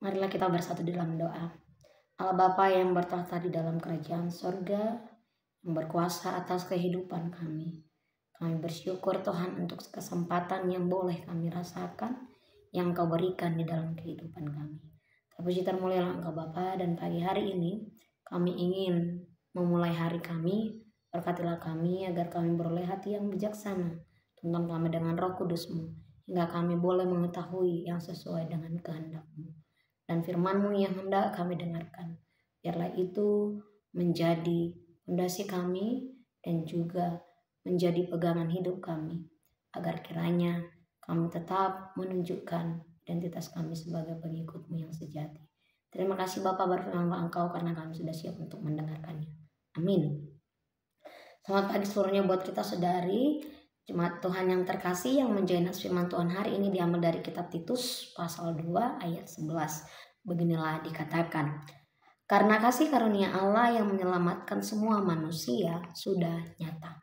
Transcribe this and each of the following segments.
Marilah kita bersatu dalam doa. Allah Bapa yang bertahta di dalam kerajaan sorga, yang berkuasa atas kehidupan kami. Kami bersyukur Tuhan untuk kesempatan yang boleh kami rasakan, yang Kau berikan di dalam kehidupan kami. Terpuji termulialah Engkau Bapa, dan pagi hari ini kami ingin memulai hari kami. Berkatilah kami agar kami beroleh hati yang bijaksana. Tuntun kami dengan Roh Kudus-Mu, hingga kami boleh mengetahui yang sesuai dengan kehendak-Mu. Dan firman-Mu yang hendak kami dengarkan, biarlah itu menjadi fondasi kami dan juga menjadi pegangan hidup kami, agar kiranya kami tetap menunjukkan identitas kami sebagai pengikut-Mu yang sejati. Terima kasih Bapa, berfirman Engkau karena kami sudah siap untuk mendengarkannya. Amin. Selamat pagi seluruhnya buat kita saudari Jemaat Tuhan yang terkasih, yang menjadi firman Tuhan hari ini diambil dari kitab Titus pasal 2 ayat 11. Beginilah dikatakan, karena kasih karunia Allah yang menyelamatkan semua manusia sudah nyata.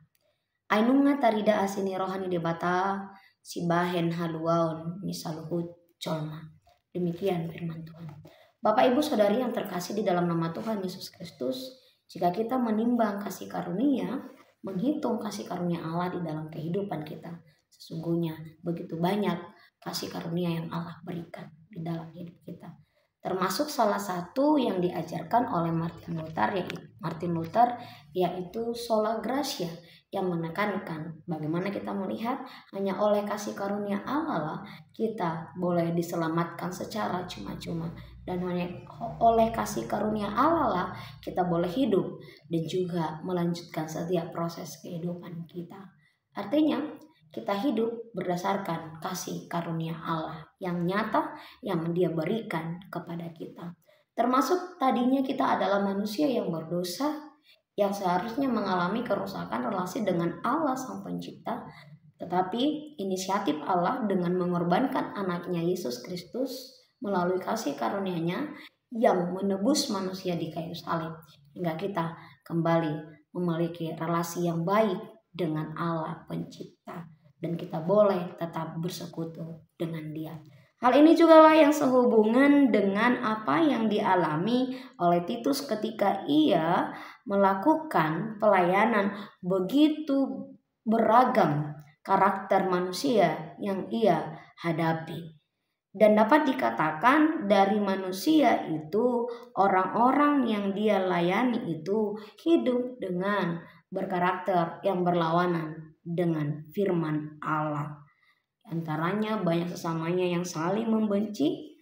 Ainunga tarida asini rohani debata sibahen haluaon misaluhu colma. Demikian firman Tuhan. Bapak Ibu Saudari yang terkasih di dalam nama Tuhan Yesus Kristus, jika kita menimbang kasih karunia, menghitung kasih karunia Allah di dalam kehidupan kita, sesungguhnya begitu banyak kasih karunia yang Allah berikan di dalam hidup kita. Termasuk salah satu yang diajarkan oleh Martin Luther yaitu sola gratia, yang menekankan bagaimana kita melihat hanya oleh kasih karunia Allah lah kita boleh diselamatkan secara cuma-cuma, dan hanya oleh kasih karunia Allah lah kita boleh hidup dan juga melanjutkan setiap proses kehidupan kita. Artinya kita hidup berdasarkan kasih karunia Allah yang nyata yang Dia berikan kepada kita. Termasuk tadinya kita adalah manusia yang berdosa, yang seharusnya mengalami kerusakan relasi dengan Allah Sang Pencipta. Tetapi inisiatif Allah dengan mengorbankan anaknya Yesus Kristus melalui kasih karunia-Nya yang menebus manusia di kayu salib, hingga kita kembali memiliki relasi yang baik dengan Allah Pencipta, dan kita boleh tetap bersekutu dengan Dia. Hal ini juga lah yang sehubungan dengan apa yang dialami oleh Titus ketika ia melakukan pelayanan. Begitu beragam karakter manusia yang ia hadapi. Dan dapat dikatakan dari manusia itu, orang-orang yang dia layani itu hidup dengan berkarakter yang berlawanan dengan firman Allah. Antaranya banyak sesamanya yang saling membenci,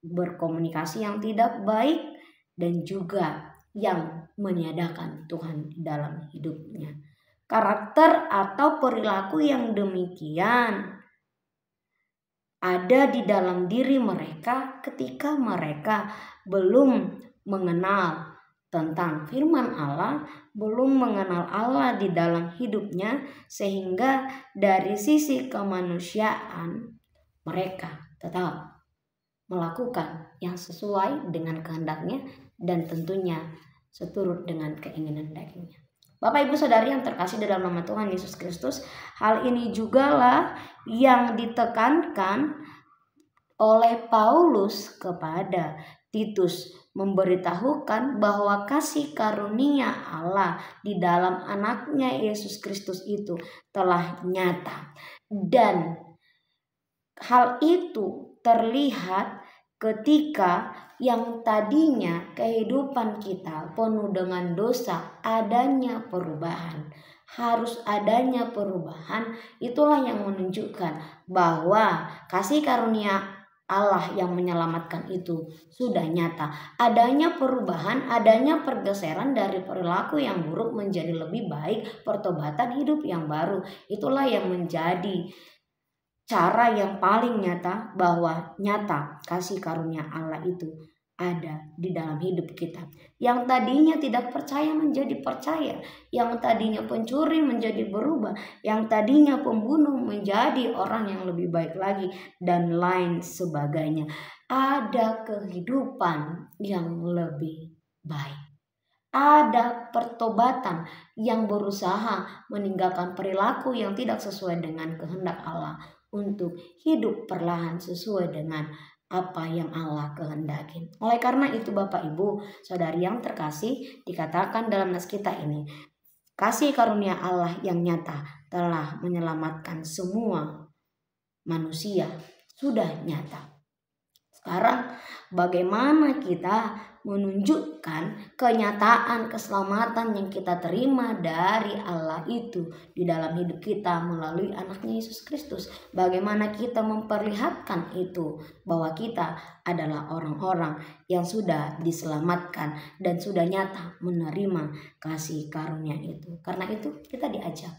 berkomunikasi yang tidak baik, dan juga yang meniadakan Tuhan di dalam hidupnya. Karakter atau perilaku yang demikian ada di dalam diri mereka ketika mereka belum mengenal tentang firman Allah, belum mengenal Allah di dalam hidupnya, sehingga dari sisi kemanusiaan mereka tetap melakukan yang sesuai dengan kehendaknya dan tentunya seturut dengan keinginan dagingnya. Bapak Ibu Saudari yang terkasih dalam nama Tuhan Yesus Kristus, hal ini jugalah yang ditekankan oleh Paulus kepada Titus, memberitahukan bahwa kasih karunia Allah di dalam anaknya Yesus Kristus itu telah nyata. Dan hal itu terlihat ketika yang tadinya kehidupan kita penuh dengan dosa, adanya perubahan. Harus adanya perubahan, itulah yang menunjukkan bahwa kasih karunia Allah yang menyelamatkan itu sudah nyata. Adanya perubahan, adanya pergeseran dari perilaku yang buruk menjadi lebih baik, pertobatan hidup yang baru. Itulah yang menjadi cara yang paling nyata bahwa nyata kasih karunia Allah itu ada di dalam hidup kita. Yang tadinya tidak percaya menjadi percaya, yang tadinya pencuri menjadi berubah, yang tadinya pembunuh menjadi orang yang lebih baik lagi, dan lain sebagainya. Ada kehidupan yang lebih baik. Ada pertobatan yang berusaha meninggalkan perilaku yang tidak sesuai dengan kehendak Allah untuk hidup perlahan sesuai dengan apa yang Allah kehendaki. Oleh karena itu Bapak Ibu, saudari yang terkasih, dikatakan dalam nas kita ini, kasih karunia Allah yang nyata telah menyelamatkan semua manusia, sudah nyata. Sekarang bagaimana kita menunjukkan kenyataan keselamatan yang kita terima dari Allah itu di dalam hidup kita melalui anaknya Yesus Kristus. Bagaimana kita memperlihatkan itu bahwa kita adalah orang-orang yang sudah diselamatkan dan sudah nyata menerima kasih karunia itu. Karena itu kita diajak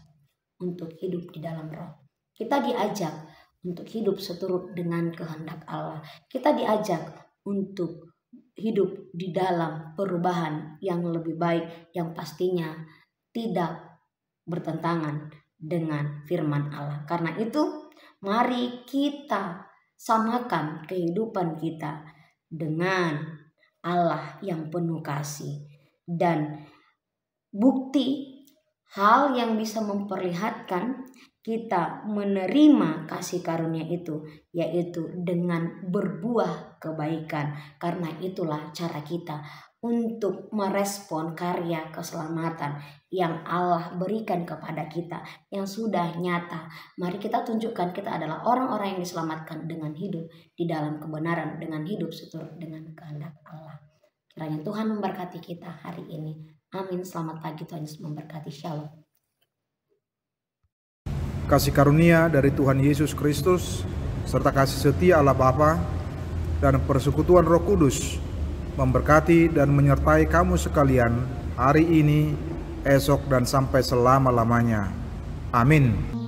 untuk hidup di dalam roh. Kita diajak untuk hidup seturut dengan kehendak Allah. Kita diajak untuk hidup di dalam perubahan yang lebih baik, yang pastinya tidak bertentangan dengan firman Allah. Karena itu, mari kita samakan kehidupan kita dengan Allah yang penuh kasih. Dan bukti hal yang bisa memperlihatkan kita menerima kasih karunia itu, yaitu dengan berbuah kebaikan. Karena itulah cara kita untuk merespon karya keselamatan yang Allah berikan kepada kita, yang sudah nyata. Mari kita tunjukkan kita adalah orang-orang yang diselamatkan dengan hidup di dalam kebenaran, dengan hidup seturut dengan kehendak Allah. Kiranya Tuhan memberkati kita hari ini. Amin. Selamat pagi, Tuhan Yesus memberkati. Shalom. Kasih karunia dari Tuhan Yesus Kristus serta kasih setia Allah Bapa dan persekutuan Roh Kudus memberkati dan menyertai kamu sekalian hari ini, esok, dan sampai selama-lamanya. Amin.